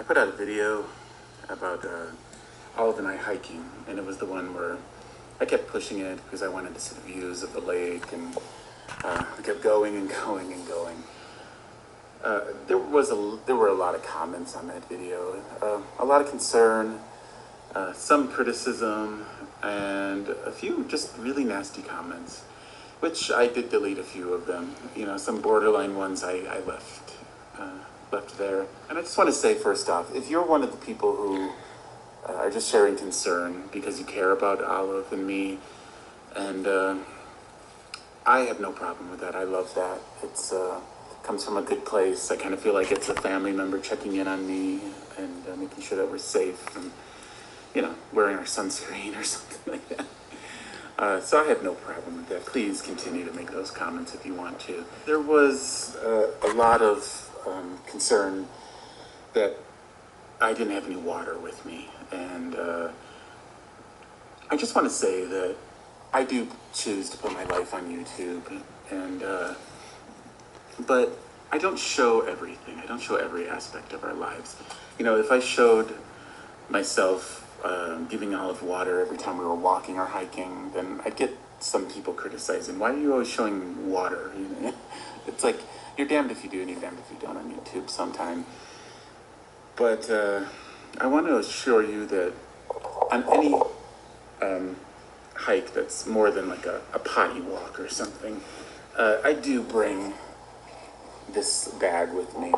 put out a video about Olive and I hiking, and it was the one where I kept pushing it because I wanted to see the views of the lake, and I kept going and going and going. There were a lot of comments on that video, a lot of concern, some criticism, and a few just really nasty comments, which I did delete a few of them. You know, some borderline ones I left there. And I just want to say, first off, if you're one of the people who are just sharing concern because you care about Olive and me, and I have no problem with that. I love that. It's comes from a good place. I kind of feel like it's a family member checking in on me and making sure that we're safe and, you know, wearing our sunscreen or something like that. So I have no problem with that. Please continue to make those comments if you want to. There was a lot of concern that I didn't have any water with me, and I just want to say that I do choose to put my life on YouTube, and but I don't show everything. I don't show every aspect of our lives. You know, if I showed myself giving Olive water every time we were walking or hiking, then I'd get some people criticizing, why are you always showing water? You know? It's like, you're damned if you do and you're damned if you don't on YouTube sometime. But I want to assure you that on any hike that's more than like a potty walk or something, I do bring this bag with me.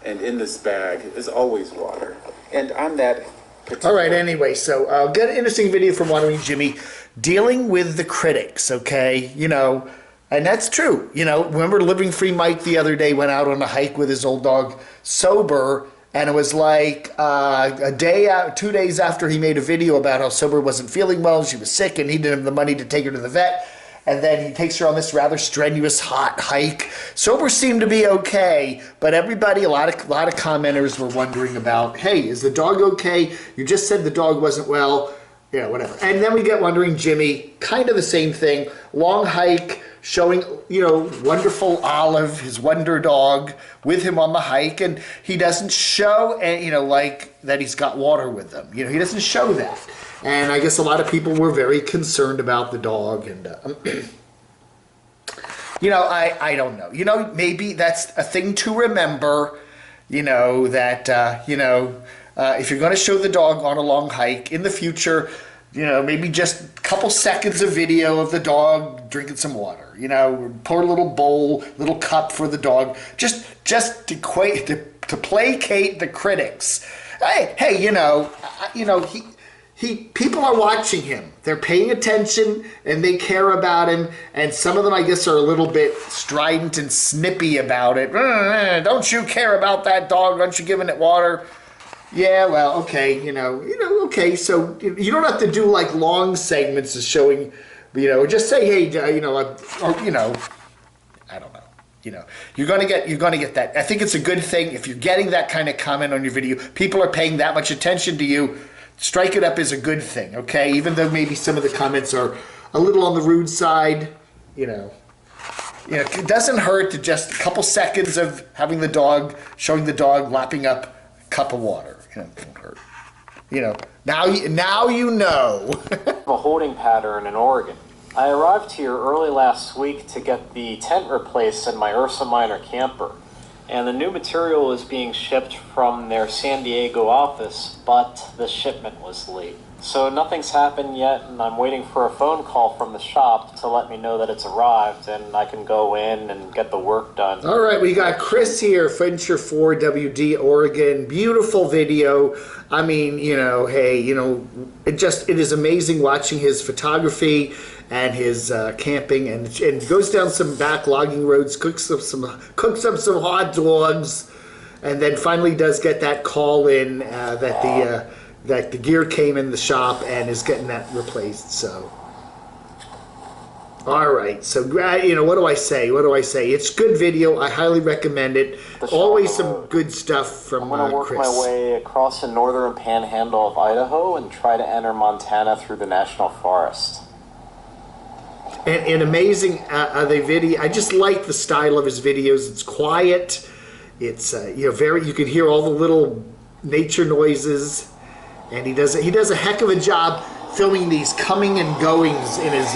And in this bag is always water. And on that particular... All right, anyway, so got an interesting video from Wandering Jimmy dealing with the critics, okay? You know, and that's true. You know, remember Living Free Mike the other day went out on a hike with his old dog sober, and it was like a day out, 2 days after he made a video about how Sober wasn't feeling well, she was sick, and he didn't have the money to take her to the vet. And then he takes her on this rather strenuous hot hike. Sober seemed to be okay, but everybody, a lot of commenters were wondering about, hey, is the dog okay? You just said the dog wasn't well. Yeah, whatever. And then we get Wandering Jimmy, kind of the same thing. Long hike, showing, you know, wonderful Olive, his wonder dog, with him on the hike. And he doesn't show, you know, like that he's got water with them. You know, he doesn't show that. And I guess a lot of people were very concerned about the dog. And, you know, I don't know. You know, maybe that's a thing to remember, you know, that, you know, if you're going to show the dog on a long hike in the future, you know, maybe just a couple seconds of video of the dog drinking some water. You know, pour a little bowl, little cup for the dog, just to placate the critics. Hey, you know, people are watching him. They're paying attention and they care about him. And some of them, I guess, are a little bit strident and snippy about it. Don't you care about that dog? Aren't you giving it water? Yeah, well, okay, you know, okay. So you don't have to do like long segments of showing, you know, just say, hey, you know, or, you know, I don't know. You know, you're gonna get that. I think it's a good thing if you're getting that kind of comment on your video. People are paying that much attention to you. Strike it up is a good thing, okay? Even though maybe some of the comments are a little on the rude side, you know, it doesn't hurt to just a couple seconds of having the dog, showing the dog lapping up a cup of water. You know, it won't hurt. You know, now you know. A holding pattern in Oregon. I arrived here early last week to get the tent replaced in my Ursa Minor camper. And the new material is being shipped from their San Diego office, but the shipment was late. So nothing's happened yet, and I'm waiting for a phone call from the shop to let me know that it's arrived, and I can go in and get the work done. All right, we got Chris here, Fincher 4 WD, Oregon. Beautiful video. I mean, you know, hey, you know, it is amazing watching his photography and his camping, and goes down some back logging roads, cooks up some hot dogs, and then finally does get that call in that the gear came in the shop and is getting that replaced. So, all right. So, you know, what do I say? It's good video. I highly recommend it. Always some good stuff from Chris. I'm going to work my way across the northern panhandle of Idaho and try to enter Montana through the national forest. And amazing the video. I just like the style of his videos. It's quiet. It's you know, you can hear all the little nature noises, and he does a heck of a job filming these coming and goings in his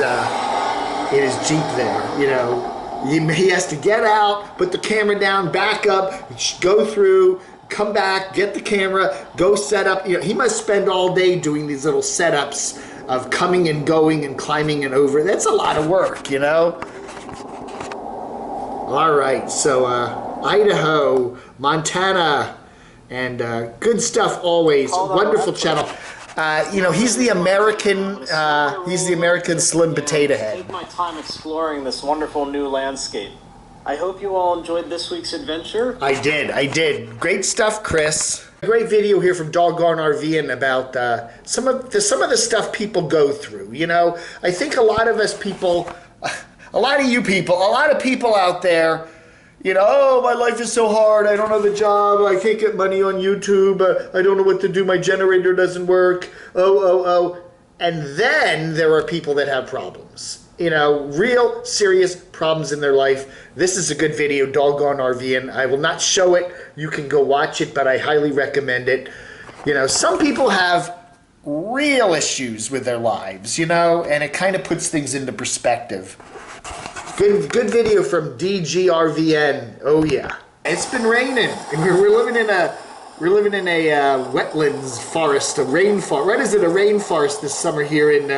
Jeep there. You know, he has to get out, put the camera down, back up, go through, come back, get the camera, go set up. You know, he must spend all day doing these little setups of coming and going and climbing and over. That's a lot of work, you know. All right, so Idaho, Montana, and good stuff always. Wonderful channel. You know, he's the American Slim Potato Head. Take my time exploring this wonderful new landscape. I hope you all enjoyed this week's adventure. I did. Great stuff, Chris. A great video here from Doggone RVing about some of the stuff people go through. You know, I think a lot of us people, a lot of people out there, you know, oh, my life is so hard, I don't have a job, I can't get money on YouTube, I don't know what to do, my generator doesn't work, oh. And then there are people that have problems. You know, real serious problems in their life. This is a good video, Doggone RVing. I will not show it. You can go watch it, but I highly recommend it. You know, some people have real issues with their lives, you know, and it kind of puts things into perspective. Good video from DGRVN. Oh yeah. It's been raining. We're living in a wetlands forest, a rainforest. What is it? A rainforest this summer here in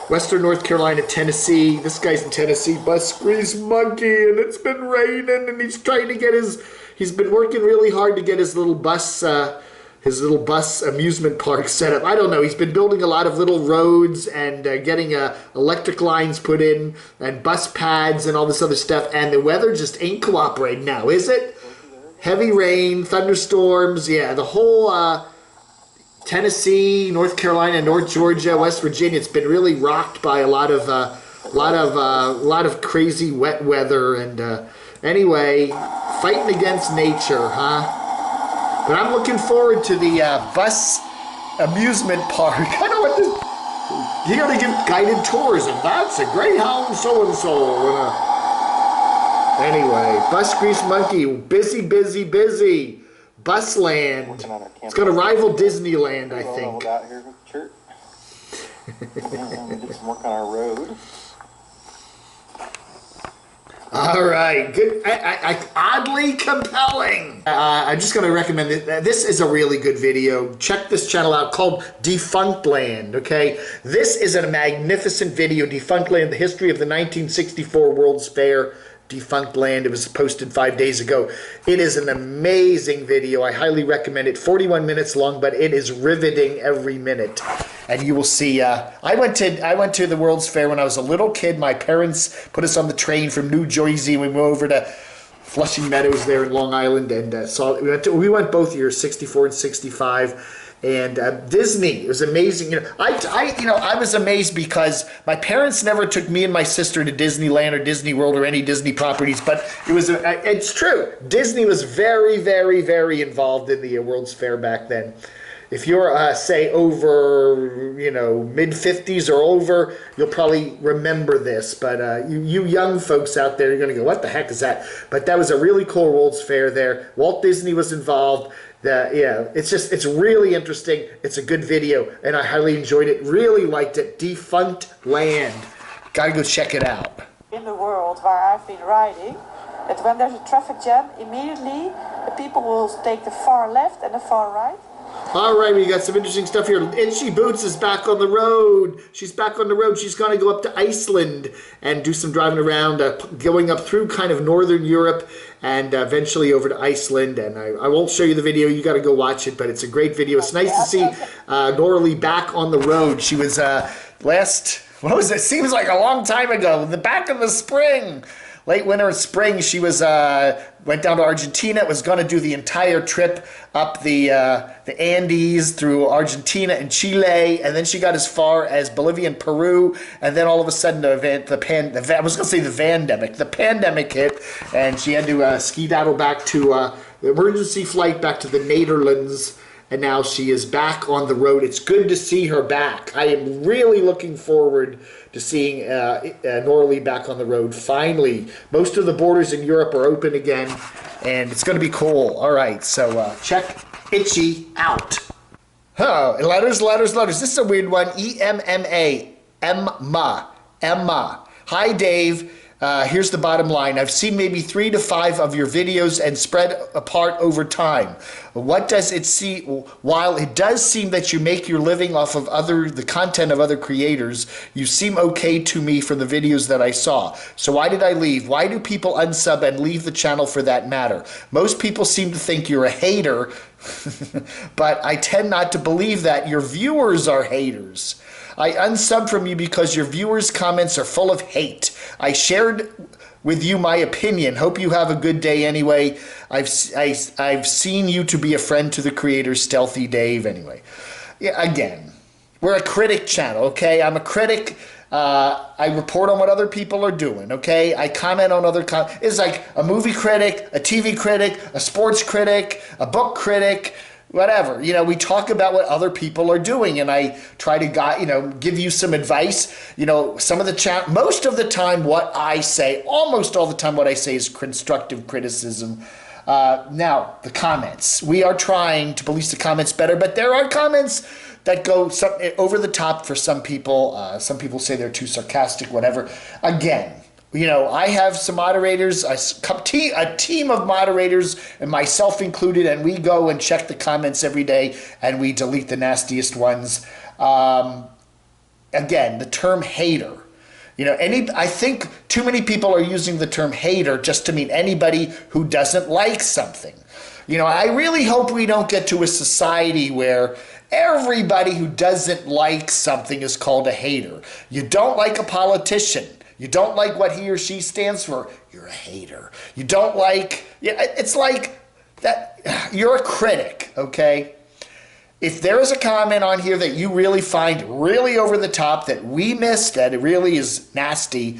Western North Carolina, Tennessee. This guy's in Tennessee. Bus Grease Monkey, and it's been raining, and he's trying to get he's been working really hard to get his little bus amusement park set up. I don't know. He's been building a lot of little roads and getting electric lines put in and bus pads and all this other stuff. And the weather just ain't cooperating now, is it? Heavy rain, thunderstorms. Yeah, the whole Tennessee, North Carolina, North Georgia, West Virginia. It's been really rocked by a lot of crazy wet weather. And anyway, fighting against nature, huh? But I'm looking forward to the bus amusement park. I know what this. You're gonna give guided tours, and that's a Greyhound so-and-so. Anyway, Bus Grease Monkey, busy. Busland. It's gonna rival Disneyland, I think. Out here with church. We did some work on our road. All right, good. Oddly compelling. I'm just going to recommend it. This is a really good video. Check this channel out called Defunctland, okay? This is a magnificent video, Defunctland, the history of the 1964 World's Fair, Defunctland. It was posted 5 days ago. It is an amazing video. I highly recommend it. 41 minutes long, but it is riveting every minute. And you will see, I went to the World's Fair when I was a little kid. My parents put us on the train from New Jersey. We went over to Flushing Meadows there in Long Island and we went both years, 64 and 65. And Disney, it was amazing. You know, I was amazed because my parents never took me and my sister to Disneyland or Disney World or any Disney properties. But it's true. Disney was very, very, very involved in the World's Fair back then. If you're, say, over, you know, mid-50s or over, you'll probably remember this. But you young folks out there, you're going to go, what the heck is that? But that was a really cool World's Fair there. Walt Disney was involved. Yeah, it's really interesting. It's a good video, and I highly enjoyed it. Really liked it. Defunctland. Gotta go check it out. In the world where I've been riding, that when there's a traffic jam, immediately the people will take the far left and the far right. All right, we got some interesting stuff here. Itchy Boots is back on the road. She's back on the road. She's going to go up to Iceland and do some driving around, going up through kind of northern Europe and eventually over to Iceland. And I won't show you the video. You got to go watch it, but it's a great video. It's nice to see Norley back on the road. She was what was it? Seems like a long time ago. The back of the spring. Late winter and spring, she was went down to Argentina. Was going to do the entire trip up the Andes through Argentina and Chile, and then she got as far as Bolivia and Peru, and then all of a sudden the pandemic hit, and she had to skedaddle back to the emergency flight back to the Netherlands. And now she is back on the road. It's good to see her back. I am really looking forward to seeing Norley back on the road. Finally, most of the borders in Europe are open again, and it's going to be cool. All right, so check itchy, out. Oh, letters. This is a weird one. E-M-M-A. Emma. Hi, Dave. Here's the bottom line. I've seen maybe 3 to 5 of your videos and spread apart over time. What does it see? While it does seem that you make your living off of the content of other creators, you seem okay to me for the videos that I saw. So why did I leave? Why do people unsub and leave the channel for that matter? Most people seem to think you're a hater, but I tend not to believe that. Your viewers are haters. I unsubbed from you because your viewers' comments are full of hate. I shared with you my opinion. Hope you have a good day anyway. I've seen you to be a friend to the creator, Stealthy Dave. Anyway, yeah, again, we're a critic channel, okay? I'm a critic. I report on what other people are doing, okay? I comment on other It's like a movie critic, a TV critic, a sports critic, a book critic, whatever. You know, we talk about what other people are doing, and I try to give you some advice. You know, most of the time what I say, almost all the time what I say is constructive criticism. Now, the comments. We are trying to police the comments better, but there are comments that go over the top for some people. Some people say they're too sarcastic, whatever. Again, you know, I have some moderators, a team of moderators, and myself included, and we go and check the comments every day, and we delete the nastiest ones. Again, the term hater. You know, I think too many people are using the term hater just to mean anybody who doesn't like something. You know, I really hope we don't get to a society where everybody who doesn't like something is called a hater. You don't like a politician. You don't like what he or she stands for, you're a hater. You don't like, it's like that, you're a critic, okay? If there is a comment on here that you really find really over the top, that we missed, that it really is nasty,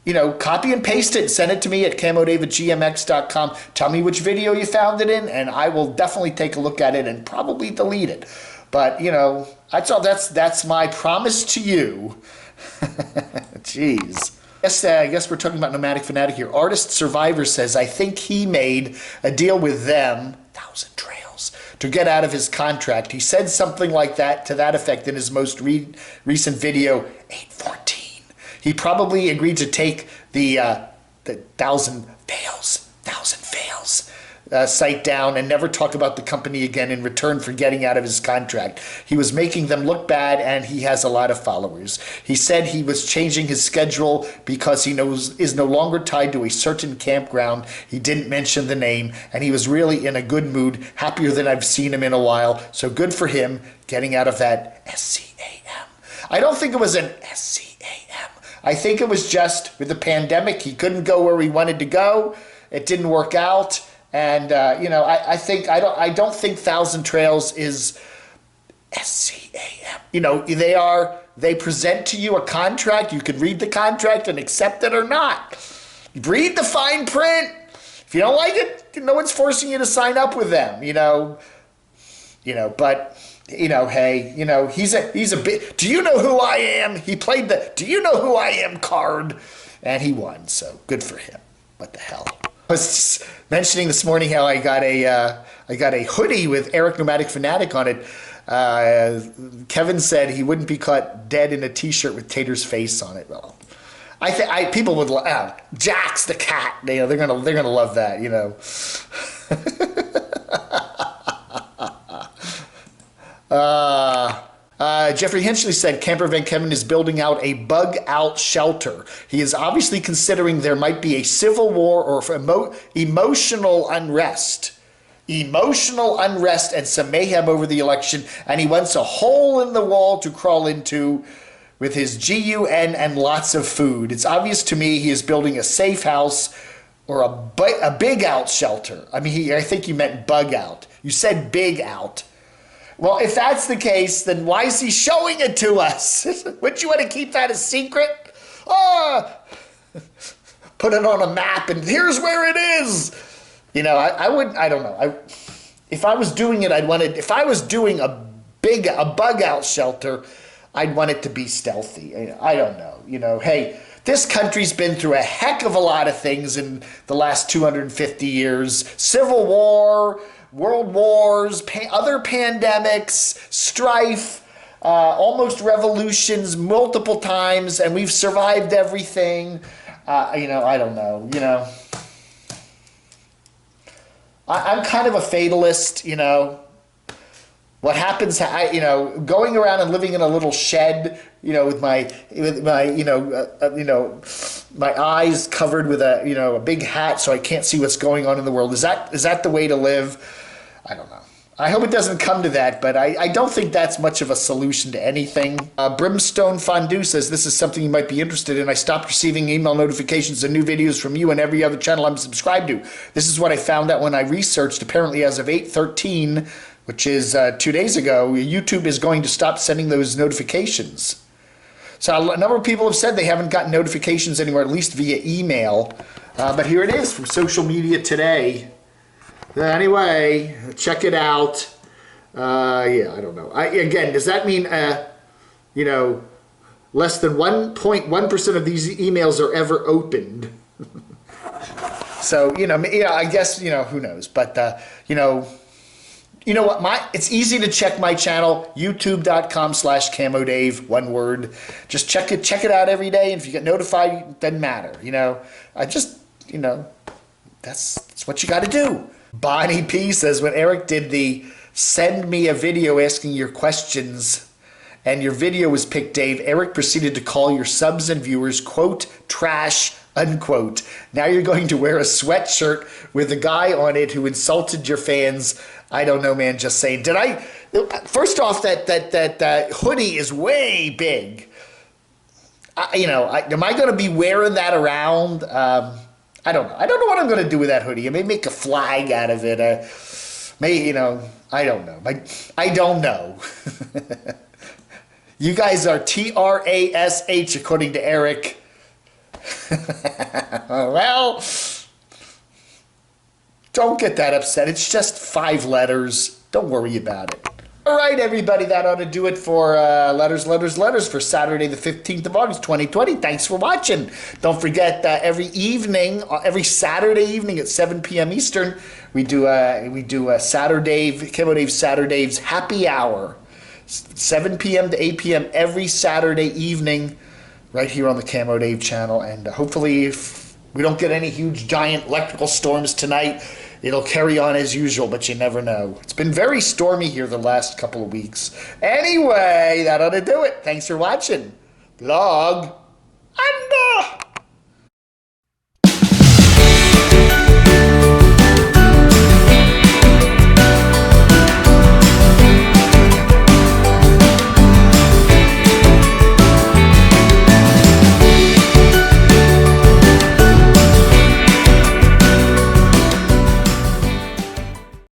you know, copy and paste it and send it to me at camodave@gmx.com. Tell me which video you found it in, and I will definitely take a look at it and probably delete it. But, you know, that's my promise to you. Jeez. I guess we're talking about Nomadic Fanatic here. Artist Survivor says, I think he made a deal with them, 1,000 Trails, to get out of his contract. He said something like that, to that effect, in his most recent video, 814. He probably agreed to take the 1,000 Fails site down and never talk about the company again in return for getting out of his contract. He was making them look bad, and he has a lot of followers. He said he was changing his schedule because he is no longer tied to a certain campground. He didn't mention the name, and he was really in a good mood, happier than I've seen him in a while. So good for him getting out of that SCAM. I don't think it was an SCAM. I think it was just with the pandemic, he couldn't go where he wanted to go. It didn't work out. And, you know, I don't think 1,000 Trails is SCAM. You know, they present to you a contract. You could read the contract and accept it or not. Read the fine print. If you don't like it, no one's forcing you to sign up with them, you know, but, you know, hey, you know, he's a bit, do you know who I am? He played the, do you know who I am card? And he won, so good for him. What the hell? I was mentioning this morning how I got a hoodie with Eric Nomadic Fanatic on it. Kevin said he wouldn't be caught dead in a T-shirt with Tater's face on it. Well, people would Jax the cat. You know, they're gonna love that. You know. Jeffrey Hinchley said Camper Van Kevin is building out a bug-out shelter. He is obviously considering there might be a civil war or emotional unrest. Emotional unrest and some mayhem over the election, and he wants a hole in the wall to crawl into with his GUN and lots of food. It's obvious to me he is building a safe house or a big-out shelter. I mean, I think you meant bug-out. You said big-out. Well, if that's the case, then why is he showing it to us? Wouldn't you want to keep that a secret? Put it on a map and here's where it is. You know, I don't know. If I was doing it, if I was doing a bug out shelter, I'd want it to be stealthy. I don't know. You know, hey, this country's been through a heck of a lot of things in the last 250 years. Civil war, world wars, other pandemics, strife, almost revolutions multiple times, and we've survived everything. You know, I don't know, you know. I'm kind of a fatalist, you know. What happens, you know, going around and living in a little shed, you know, with my my eyes covered with a big hat so I can't see what's going on in the world. Is that the way to live? I don't know. I hope it doesn't come to that, but I don't think that's much of a solution to anything. Brimstone Fondue says, this is something you might be interested in. I stopped receiving email notifications of new videos from you and every other channel I'm subscribed to. This is what I found out when I researched. Apparently, as of 8/13, which is 2 days ago, YouTube is going to stop sending those notifications. So a number of people have said they haven't gotten notifications anymore, at least via email. But here it is from social media today. Anyway, check it out. Yeah, I don't know. Again, does that mean, you know, less than 1.1% of these emails are ever opened? So, you know, yeah, I guess, you know, who knows. But, you know what? It's easy to check my channel, youtube.com/camodave, one word. Just check it out every day. And if you get notified, it doesn't matter. You know, you know, that's what you got to do. Bonnie P says, when Eric did the send me a video asking your questions and your video was picked, Dave, Eric proceeded to call your subs and viewers, quote, trash, unquote. Now you're going to wear a sweatshirt with a guy on it who insulted your fans. I don't know, man, just saying. First off, that hoodie is way big. Am I going to be wearing that around? I don't know. I don't know what I'm going to do with that hoodie. I may make a flag out of it. I don't know. I don't know. You guys are TRASH according to Eric. Well, don't get that upset. It's just 5 letters. Don't worry about it. All right, everybody, that ought to do it for Letters for Saturday, the 15th of August, 2020. Thanks for watching. Don't forget, every Saturday evening at 7 p.m. Eastern, we do a Saturday, Camo Dave Saturdays happy hour, 7 p.m. to 8 p.m. every Saturday evening, right here on the Camo Dave channel. And hopefully, if we don't get any huge, giant electrical storms tonight, it'll carry on as usual, but you never know. It's been very stormy here the last couple of weeks. Anyway, that ought to do it. Thanks for watching. Vlog.